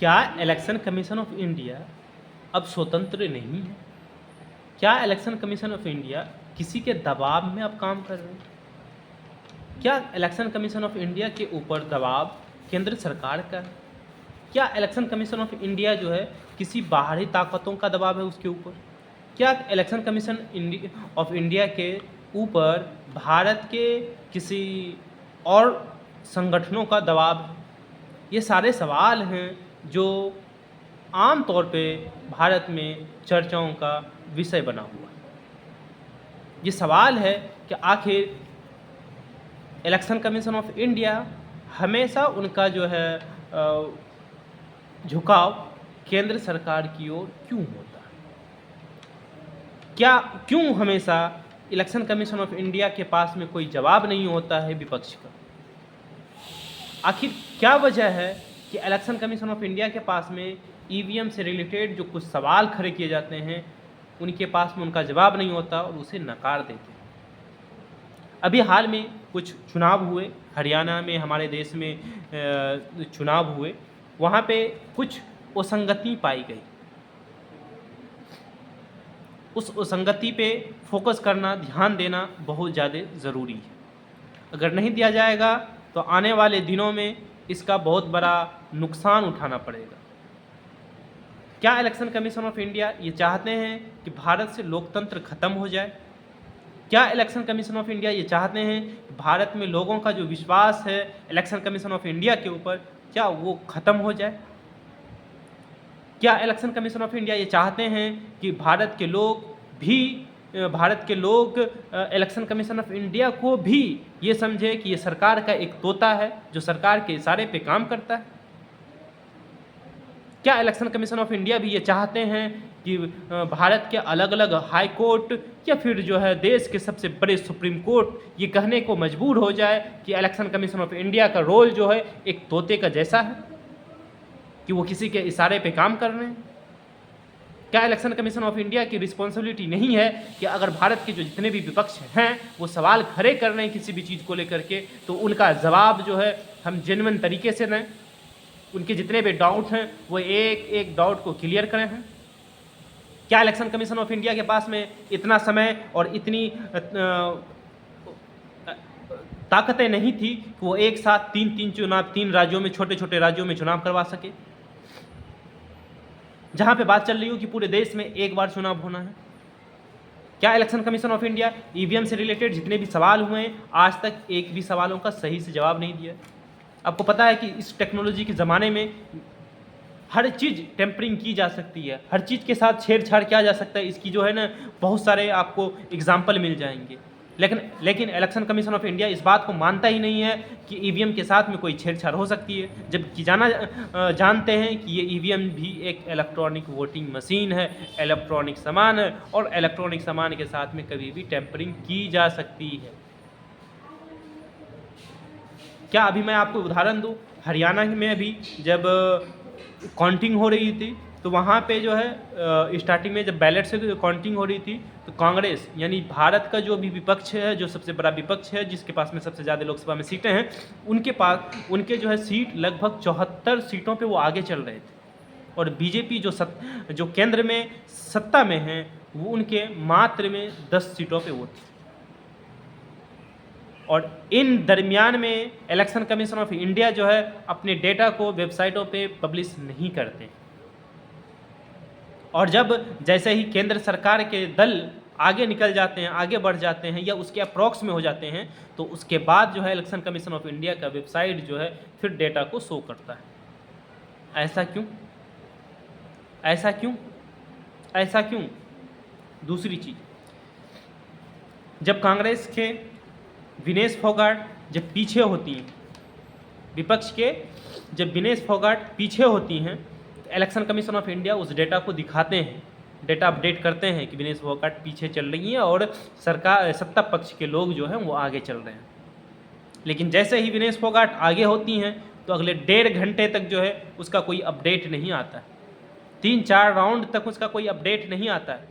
क्या election commission of India अब स्वतंत्र नहीं है? क्या इलेक्शन कमीशन ऑफ इंडिया किसी के दबाव में अब काम कर रहे हैं? क्या इलेक्शन कमीशन ऑफ इंडिया के ऊपर दबाव केंद्र सरकार का है? क्या इलेक्शन कमीशन ऑफ इंडिया जो है किसी बाहरी ताकतों का दबाव है उसके ऊपर? क्या इलेक्शन कमीशन ऑफ इंडिया के ऊपर भारत के किसी और संगठनों का दबाव है? ये सारे सवाल हैं जो आम तौर पे भारत में चर्चाओं का विषय बना हुआ है। ये सवाल है कि आखिर इलेक्शन कमीशन ऑफ इंडिया हमेशा उनका जो है झुकाव केंद्र सरकार की ओर क्यों होता है? क्यों हमेशा इलेक्शन कमीशन ऑफ इंडिया के पास में कोई जवाब नहीं होता है विपक्ष का? आखिर क्या वजह है कि इलेक्शन कमीशन ऑफ इंडिया के पास में ईवीएम से रिलेटेड जो कुछ सवाल खड़े किए जाते हैं उनके पास में उनका जवाब नहीं होता और उसे नकार देते हैं? अभी हाल में कुछ चुनाव हुए, हरियाणा में हमारे देश में चुनाव हुए, वहाँ पे कुछ असंगति पाई गई। उस असंगति पे फोकस करना, ध्यान देना बहुत ज़्यादा ज़रूरी है। अगर नहीं दिया जाएगा तो आने वाले दिनों में इसका बहुत बड़ा नुकसान उठाना पड़ेगा। क्या इलेक्शन कमीशन ऑफ इंडिया ये चाहते हैं कि भारत से लोकतंत्र खत्म हो जाए? क्या इलेक्शन कमीशन ऑफ इंडिया ये चाहते हैं कि भारत में लोगों का जो विश्वास है इलेक्शन कमीशन ऑफ इंडिया के ऊपर, क्या वो ख़त्म हो जाए? क्या इलेक्शन कमीशन ऑफ इंडिया ये चाहते हैं कि भारत के लोग इलेक्शन कमीशन ऑफ इंडिया को भी ये समझे कि ये सरकार का एक तोता है जो सरकार के इशारे पे काम करता है? क्या इलेक्शन कमीशन ऑफ इंडिया भी ये चाहते हैं कि भारत के अलग अलग हाई कोर्ट या फिर जो है देश के सबसे बड़े सुप्रीम कोर्ट ये कहने को मजबूर हो जाए कि इलेक्शन कमीशन ऑफ इंडिया का रोल जो है एक तोते का जैसा है, कि वो किसी के इशारे पे काम कर रहे हैं? क्या इलेक्शन कमीशन ऑफ इंडिया की रिस्पॉन्सिबिलिटी नहीं है कि अगर भारत के जो जितने भी विपक्ष हैं वो सवाल खड़े कर रहे हैं किसी भी चीज़ को लेकर के, तो उनका जवाब जो है हम जेन्युइन तरीके से दें, उनके जितने भी डाउट हैं वो एक एक डाउट को क्लियर करें हैं? क्या इलेक्शन कमीशन ऑफ इंडिया के पास में इतना समय और इतनी ताकतें नहीं थी कि वो एक साथ तीन राज्यों में, छोटे छोटे राज्यों में चुनाव करवा सके, जहां पे बात चल रही हो कि पूरे देश में एक बार चुनाव होना है? क्या election commission of India EVM से रिलेटेड जितने भी सवाल हुए हैं आज तक एक भी सवालों का सही से जवाब नहीं दिया? आपको पता है कि इस टेक्नोलॉजी के ज़माने में हर चीज़ टेम्परिंग की जा सकती है, हर चीज़ के साथ छेड़छाड़ किया जा सकता है। इसकी जो है ना बहुत सारे आपको एग्जाम्पल मिल जाएंगे, लेकिन इलेक्शन कमीशन ऑफ इंडिया इस बात को मानता ही नहीं है कि ईवीएम के साथ में कोई छेड़छाड़ हो सकती है, जबकि जानते हैं कि ये ईवीएम भी एक इलेक्ट्रॉनिक वोटिंग मशीन है, इलेक्ट्रॉनिक सामान है, और इलेक्ट्रॉनिक सामान के साथ में कभी भी टेम्परिंग की जा सकती है। क्या अभी मैं आपको उदाहरण दूं, हरियाणा में अभी जब काउंटिंग हो रही थी तो वहाँ पे जो है स्टार्टिंग में जब बैलेट से काउंटिंग हो रही थी तो कांग्रेस यानी भारत का जो भी विपक्ष है, जो सबसे बड़ा विपक्ष है, जिसके पास में सबसे ज़्यादा लोकसभा में सीटें हैं, उनके जो है सीट लगभग 74 सीटों पे वो आगे चल रहे थे, और बीजेपी जो केंद्र में सत्ता में है वो उनके मात्र में 10 सीटों पे वो थी। और इन दरमियान में इलेक्शन कमीशन ऑफ इंडिया जो है अपने डेटा को वेबसाइटों पे पब्लिश नहीं करते, और जैसे ही केंद्र सरकार के दल आगे निकल जाते हैं, आगे बढ़ जाते हैं या उसके अप्रॉक्स में हो जाते हैं, तो उसके बाद जो है इलेक्शन कमीशन ऑफ इंडिया का वेबसाइट जो है फिर डेटा को शो करता है। ऐसा क्यों? ऐसा क्यों? ऐसा क्यों? दूसरी चीज़, जब कांग्रेस के विनेश फोगाट जब पीछे होती हैं, विपक्ष के जब विनेश फोगाट पीछे होती हैं, तो इलेक्शन कमीशन ऑफ इंडिया उस डेटा को दिखाते हैं, डेटा अपडेट करते हैं कि विनेश फोगाट पीछे चल रही हैं और सत्ता पक्ष के लोग जो हैं वो आगे चल रहे हैं। लेकिन जैसे ही विनेश फोगाट आगे होती हैं तो अगले 1.5 घंटे तक जो है उसका कोई अपडेट नहीं आता है, 3-4 राउंड तक उसका कोई अपडेट नहीं आता है।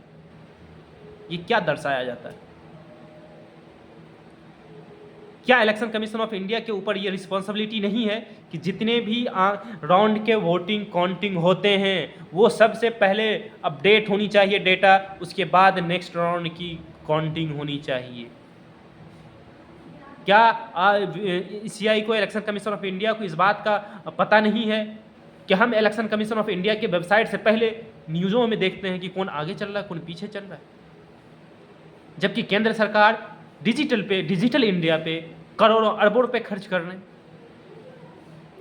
ये क्या दर्शाया जाता है? क्या इलेक्शन कमीशन ऑफ इंडिया के ऊपर ये रिस्पॉन्सिबिलिटी नहीं है कि जितने भी राउंड के वोटिंग काउंटिंग होते हैं वो सबसे पहले अपडेट होनी चाहिए डेटा, उसके बाद नेक्स्ट राउंड की काउंटिंग होनी चाहिए? क्या CI को, इलेक्शन कमीशन ऑफ इंडिया को इस बात का पता नहीं है कि हम इलेक्शन कमीशन ऑफ इंडिया के वेबसाइट से पहले न्यूज़ों में देखते हैं कि कौन आगे चल रहा है, कौन पीछे चल रहा है, जबकि केंद्र सरकार डिजिटल इंडिया पे करोड़ों अरबों रुपए खर्च कर रहे हैं?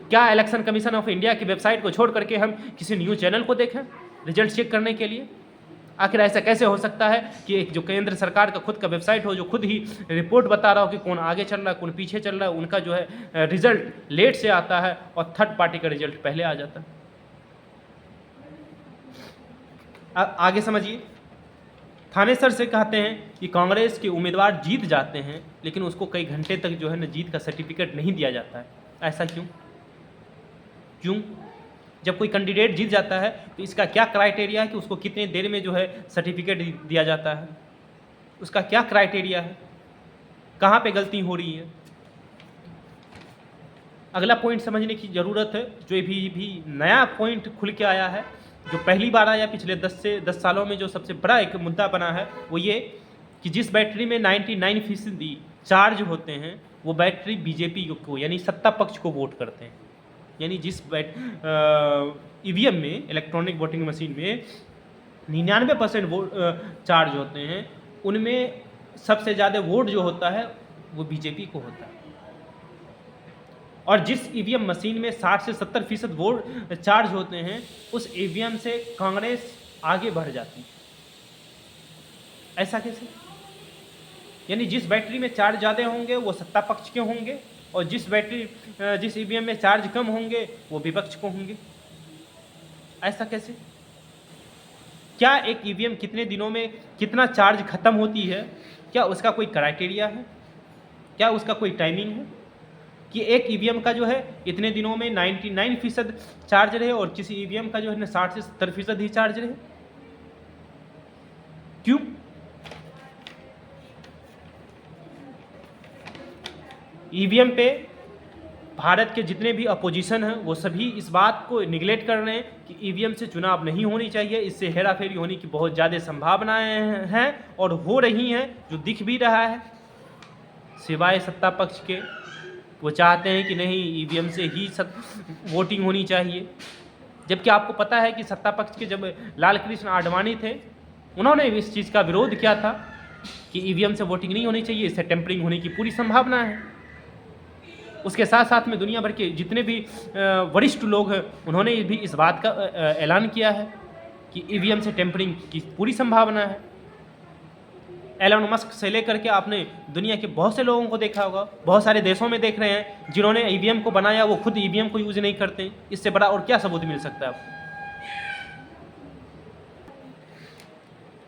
क्या इलेक्शन कमीशन ऑफ इंडिया की वेबसाइट को छोड़ करके हम किसी न्यूज़ चैनल को देखें रिजल्ट चेक करने के लिए? आखिर ऐसा कैसे हो सकता है कि एक जो केंद्र सरकार का खुद का वेबसाइट हो, जो खुद ही रिपोर्ट बता रहा हो कि कौन आगे चल रहा है, कौन पीछे चल रहा है, उनका जो है रिजल्ट लेट से आता है और थर्ड पार्टी का रिजल्ट पहले आ जाता है? आगे समझिए। थानेसर से कहते हैं कि कांग्रेस के उम्मीदवार जीत जाते हैं लेकिन उसको कई घंटे तक जो है ना जीत का सर्टिफिकेट नहीं दिया जाता है। ऐसा क्यों? जब कोई कैंडिडेट जीत जाता है तो इसका क्या क्राइटेरिया है कि उसको कितने देर में जो है सर्टिफिकेट दिया जाता है? उसका क्या क्राइटेरिया है? कहाँ पे गलती हो रही है? अगला पॉइंट समझने की ज़रूरत है, जो भी नया पॉइंट खुल के आया है, जो पहली बार आया पिछले 10 सालों में, जो सबसे बड़ा एक मुद्दा बना है, वो ये कि जिस बैटरी में 99% चार्ज होते हैं वो बैटरी बीजेपी को यानी सत्ता पक्ष को वोट करते हैं। यानी जिस EVM में, इलेक्ट्रॉनिक वोटिंग मशीन में 99% वोट चार्ज होते हैं, उनमें सबसे ज़्यादा वोट जो होता है वो बीजेपी को होता है। और जिस EVM मशीन में 60 से 70% वोट चार्ज होते हैं, उस EVM से कांग्रेस आगे बढ़ जाती है। ऐसा कैसे? यानी जिस बैटरी में चार्ज ज़्यादा होंगे वो सत्ता पक्ष के होंगे और जिस EVM में चार्ज कम होंगे वो विपक्ष को होंगे। ऐसा कैसे? क्या एक EVM कितने दिनों में कितना चार्ज खत्म होती है? क्या उसका कोई क्राइटेरिया है? क्या उसका कोई टाइमिंग है कि एक EVM का जो है इतने दिनों में 99% चार्ज रहे और किसी EVM का जो है ना 60 से 70% ही चार्ज रहे? क्यों? EVM पे भारत के जितने भी अपोजिशन हैं वो सभी इस बात को निगलेक्ट कर रहे हैं कि EVM से चुनाव नहीं होनी चाहिए, इससे हेराफेरी होने की बहुत ज़्यादा संभावनाएं हैं और हो रही हैं, जो दिख भी रहा है। सिवाय सत्ता पक्ष के, वो चाहते हैं कि नहीं EVM से ही वोटिंग होनी चाहिए, जबकि आपको पता है कि सत्ता पक्ष के जब लाल कृष्ण आडवाणी थे, उन्होंने इस चीज़ का विरोध किया था कि EVM से वोटिंग नहीं होनी चाहिए, इससे टेम्परिंग होने की पूरी संभावना है। उसके साथ साथ में दुनिया भर के जितने भी वरिष्ठ लोग हैं उन्होंने भी इस बात का ऐलान किया है कि EVM से टेम्परिंग की पूरी संभावना है। एलन मस्क से लेकर के आपने दुनिया के बहुत से लोगों को देखा होगा, बहुत सारे देशों में देख रहे हैं जिन्होंने EVM को बनाया वो खुद EVM को यूज़ नहीं करते। इससे बड़ा और क्या सबूत मिल सकता है आपको?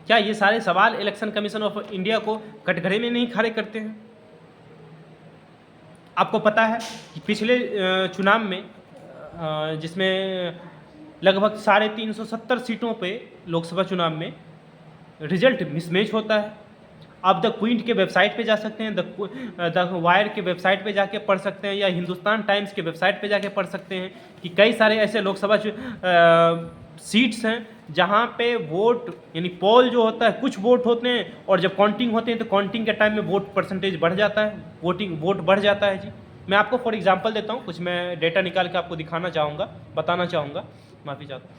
क्या ये सारे सवाल इलेक्शन कमीशन ऑफ इंडिया को कटघरे में नहीं खड़े करते हैं? आपको पता है कि पिछले चुनाव में जिसमें लगभग 350 सीटों पे लोकसभा चुनाव में रिजल्ट मिसमैच होता है। आप द क्विंट के वेबसाइट पे जा सकते हैं, द वायर के वेबसाइट पे जाके पढ़ सकते हैं, या हिंदुस्तान टाइम्स के वेबसाइट पे जाके पढ़ सकते हैं कि कई सारे ऐसे लोकसभा सीट्स हैं जहाँ पे वोट यानी पोल जो होता है कुछ वोट होते हैं और जब काउंटिंग होते हैं तो काउंटिंग के टाइम में वोट परसेंटेज बढ़ जाता है, वोट बढ़ जाता है। जी मैं आपको फॉर एग्जांपल देता हूँ, कुछ मैं डेटा निकाल के आपको दिखाना चाहूँगा, बताना चाहूँगा, माफ़ी चाहता हूँ।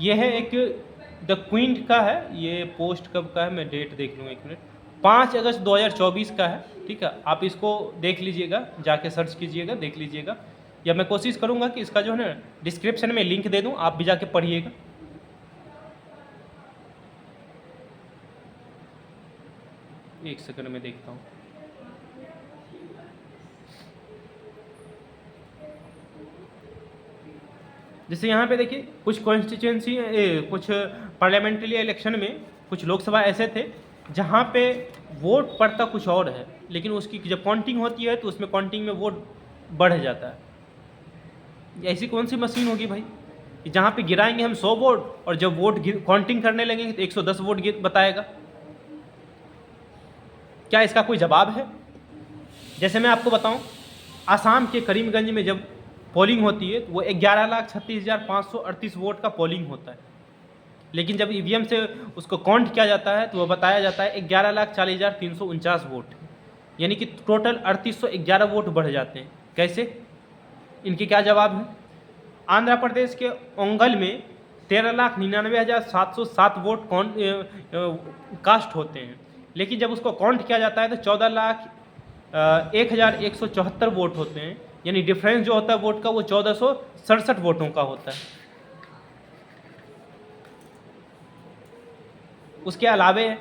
ये है एक द क्विंट का है, ये पोस्ट कब का है मैं डेट देख लूँगा, 1 मिनट, 5 अगस्त 2024 का है। ठीक है, आप इसको देख लीजिएगा, जाके सर्च कीजिएगा, देख लीजिएगा, या मैं कोशिश करूँगा कि इसका जो है ना डिस्क्रिप्शन में लिंक दे दूँ, आप भी जाके पढ़िएगा। एक सेकंड में देखता हूँ। जैसे यहाँ पे देखिए कुछ कॉन्स्टिट्यूंसी, कुछ पार्लियामेंट्री इलेक्शन में कुछ लोकसभा ऐसे थे जहाँ पे वोट पड़ता कुछ और है, लेकिन उसकी जब काउंटिंग होती है तो उसमें काउंटिंग में वोट बढ़ जाता है। ऐसी कौन सी मशीन होगी भाई कि जहाँ पे गिराएंगे हम 100 वोट और जब वोट काउंटिंग करने लगेंगे तो 110 वोट बताएगा? क्या इसका कोई जवाब है? जैसे मैं आपको बताऊं, आसाम के करीमगंज में जब पोलिंग होती है तो वो 11,36,538 वोट का पोलिंग होता है, लेकिन जब ईवीएम से उसको काउंट किया जाता है तो वो बताया जाता है 11,40,349 वोट, यानी कि टोटल 3811 वोट बढ़ जाते हैं। कैसे? इनके क्या जवाब है? आंध्र प्रदेश के ओंगल में 13,99,707 वोट कास्ट होते हैं, लेकिन जब उसको काउंट किया जाता है तो 14,01,174 वोट होते हैं, यानी डिफरेंस जो होता है वोट का वो 1467 वोटों का होता है। उसके अलावे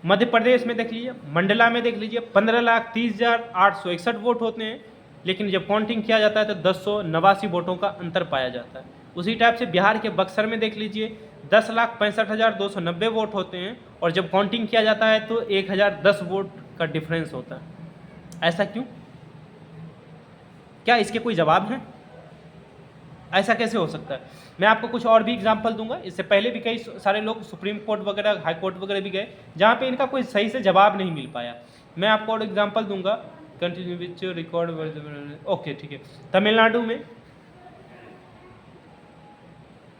मध्य प्रदेश में देख लीजिए, मंडला में देख लीजिए 15,30,861 वोट होते हैं, लेकिन जब काउंटिंग किया जाता है तो 1089 वोटों का अंतर पाया जाता है। उसी टाइप से बिहार के बक्सर में देख लीजिए 10,65,290 वोट होते हैं, और जब काउंटिंग किया जाता है तो 1,010 वोट का डिफरेंस होता है। ऐसा क्यों? क्या इसके कोई जवाब हैं? ऐसा कैसे हो सकता है? मैं आपको कुछ और भी एग्जांपल दूंगा। इससे पहले भी कई सारे लोग सुप्रीम कोर्ट वगैरह, हाई कोर्ट वगैरह भी गए जहाँ पे इनका कोई सही से जवाब नहीं मिल पाया। मैं आपको और एग्जांपल दूंगा। कंटिन्यू विच रिकॉर्ड, ओके ठीक है। तमिलनाडु में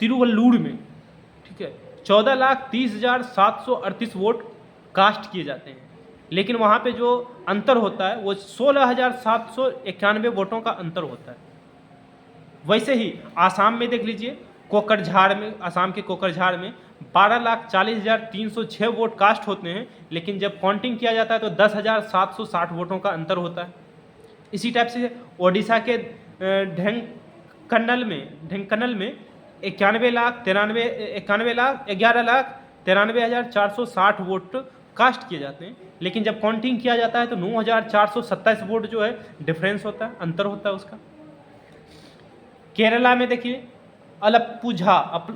तिरुवल्लूर में, ठीक है, 14,30,738 वोट कास्ट किए जाते हैं, लेकिन वहाँ पे जो अंतर होता है वो 16,791 वोटों का अंतर होता है। वैसे ही आसाम में देख लीजिए, कोकरझार में, आसाम के कोकरझार में 12,40,306 वोट कास्ट होते हैं, लेकिन जब काउंटिंग किया जाता है तो 10,760 वोटों का अंतर होता है। इसी टाइप से ओडिशा के ढेंकनल में 11,93,460 वोट कास्ट किए जाते हैं, लेकिन जब काउंटिंग किया जाता है तो 9,427 वोट जो है डिफरेंस होता है, अंतर होता है उसका। केरला में देखिए अलप्पुझा,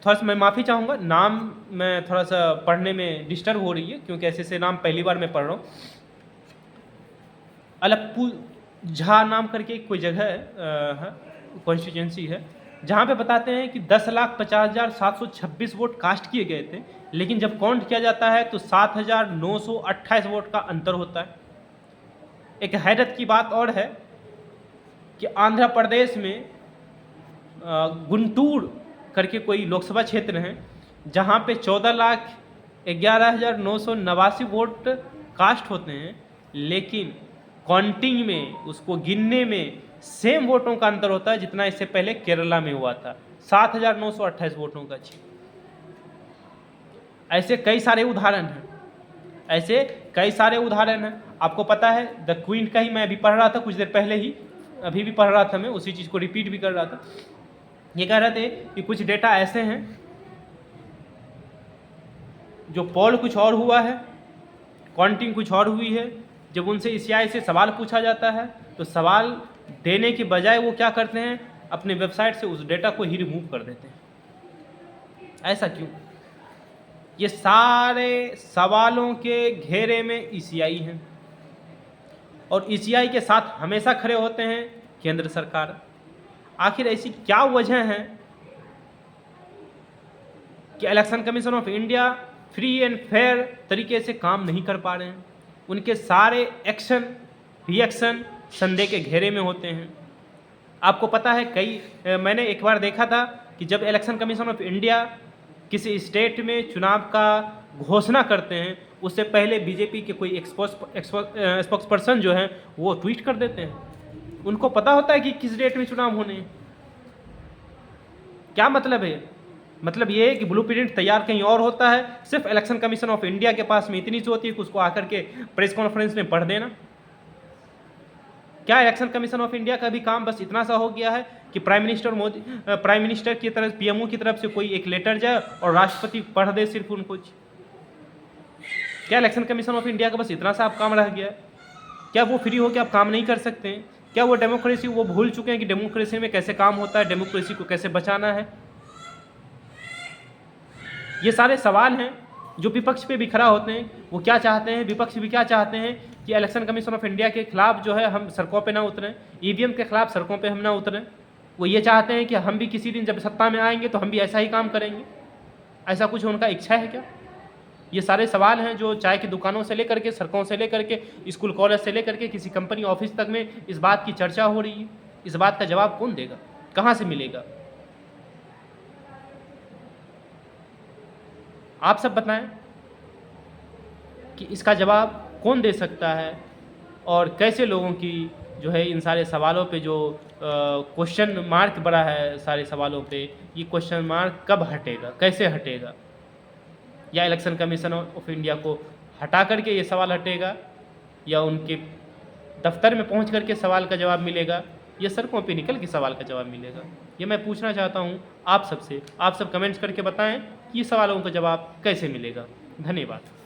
थोड़ा सा मैं माफ़ी चाहूँगा, नाम मैं थोड़ा सा पढ़ने में डिस्टर्ब हो रही है क्योंकि ऐसे ऐसे नाम पहली बार मैं पढ़ रहा हूँ। अलप्पुझा नाम करके कोई जगह है, कॉन्स्टिट्यूंसी है, जहाँ पे बताते हैं कि 10,50,726 वोट कास्ट किए गए थे, लेकिन जब काउंट किया जाता है तो 7,928 वोट का अंतर होता है। एक हैरत की बात और है कि आंध्र प्रदेश में गुंटूर करके कोई लोकसभा क्षेत्र है जहाँ पे 14,11,989 वोट कास्ट होते हैं, लेकिन काउंटिंग में, उसको गिनने में सेम वोटों का अंतर होता है जितना इससे पहले केरला में हुआ था, 7,928 वोटों का। ऐसे कई सारे उदाहरण हैं, आपको पता है द क्वीन का ही मैं अभी पढ़ रहा था कुछ देर पहले ही, अभी भी पढ़ रहा था, मैं उसी चीज़ को रिपीट भी कर रहा था। ये कह रहे थे कि कुछ डेटा ऐसे हैं जो पोल कुछ और हुआ है, काउंटिंग कुछ और हुई है। जब उनसे ईसीआई से सवाल पूछा जाता है तो सवाल देने के बजाय वो क्या करते हैं, अपने वेबसाइट से उस डेटा को ही रिमूव कर देते हैं। ऐसा क्यों? ये सारे सवालों के घेरे में ईसीआई हैं, और ईसीआई के साथ हमेशा खड़े होते हैं केंद्र सरकार। आखिर ऐसी क्या वजह है कि election commission of India free and fair तरीके से काम नहीं कर पा रहे हैं? उनके सारे एक्शन रिएक्शन संदेह के घेरे में होते हैं। आपको पता है मैंने एक बार देखा था कि जब इलेक्शन कमीशन ऑफ इंडिया किसी स्टेट में चुनाव का घोषणा करते हैं, उससे पहले बीजेपी के कोई स्पोक्स पर्सन जो है वो ट्वीट कर देते हैं। उनको पता होता है कि किस डेट में चुनाव होने हैं। क्या मतलब है? मतलब ये है कि ब्लूप्रिंट तैयार कहीं और होता है, सिर्फ इलेक्शन कमीशन ऑफ इंडिया के पास में इतनी सी होती है कि उसको आकर के प्रेस कॉन्फ्रेंस में पढ़ देना। क्या इलेक्शन कमीशन ऑफ इंडिया का भी काम बस इतना सा हो गया है कि प्राइम मिनिस्टर की तरफ, पीएमओ की तरफ से कोई एक लेटर जाए और राष्ट्रपति पढ़ दे सिर्फ उनको? क्या इलेक्शन कमीशन ऑफ इंडिया का बस इतना सा आप काम रह गया है? क्या वो फ्री हो के आप काम नहीं कर सकते हैं? क्या वो डेमोक्रेसी, वो भूल चुके हैं कि डेमोक्रेसी में कैसे काम होता है, डेमोक्रेसी को कैसे बचाना है? ये सारे सवाल हैं जो विपक्ष पे भी खड़ा होते हैं। वो क्या चाहते हैं, विपक्ष भी क्या चाहते हैं कि इलेक्शन कमीशन ऑफ इंडिया के खिलाफ जो है हम सड़कों पे ना उतरें, ईवीएम के खिलाफ सड़कों पे हम ना उतरें। वो ये चाहते हैं कि हम भी किसी दिन जब सत्ता में आएंगे तो हम भी ऐसा ही काम करेंगे। ऐसा कुछ उनका इच्छा है क्या? ये सारे सवाल हैं जो चाय की दुकानों से लेकर के, सड़कों से लेकर के, स्कूल कॉलेज से लेकर के, किसी कंपनी ऑफिस तक में इस बात की चर्चा हो रही है। इस बात का जवाब कौन देगा, कहाँ से मिलेगा? आप सब बताएं कि इसका जवाब कौन दे सकता है, और कैसे लोगों की जो है इन सारे सवालों पे जो क्वेश्चन मार्क बड़ा है सारे सवालों पे, ये क्वेश्चन मार्क कब हटेगा, कैसे हटेगा? या इलेक्शन कमीशन ऑफ इंडिया को हटा करके ये सवाल हटेगा, या उनके दफ्तर में पहुंच करके सवाल का जवाब मिलेगा, या सड़कों पे निकल के सवाल का जवाब मिलेगा? ये मैं पूछना चाहता हूँ आप सबसे। आप सब कमेंट्स करके बताएं कि ये सवालों का जवाब कैसे मिलेगा। धन्यवाद।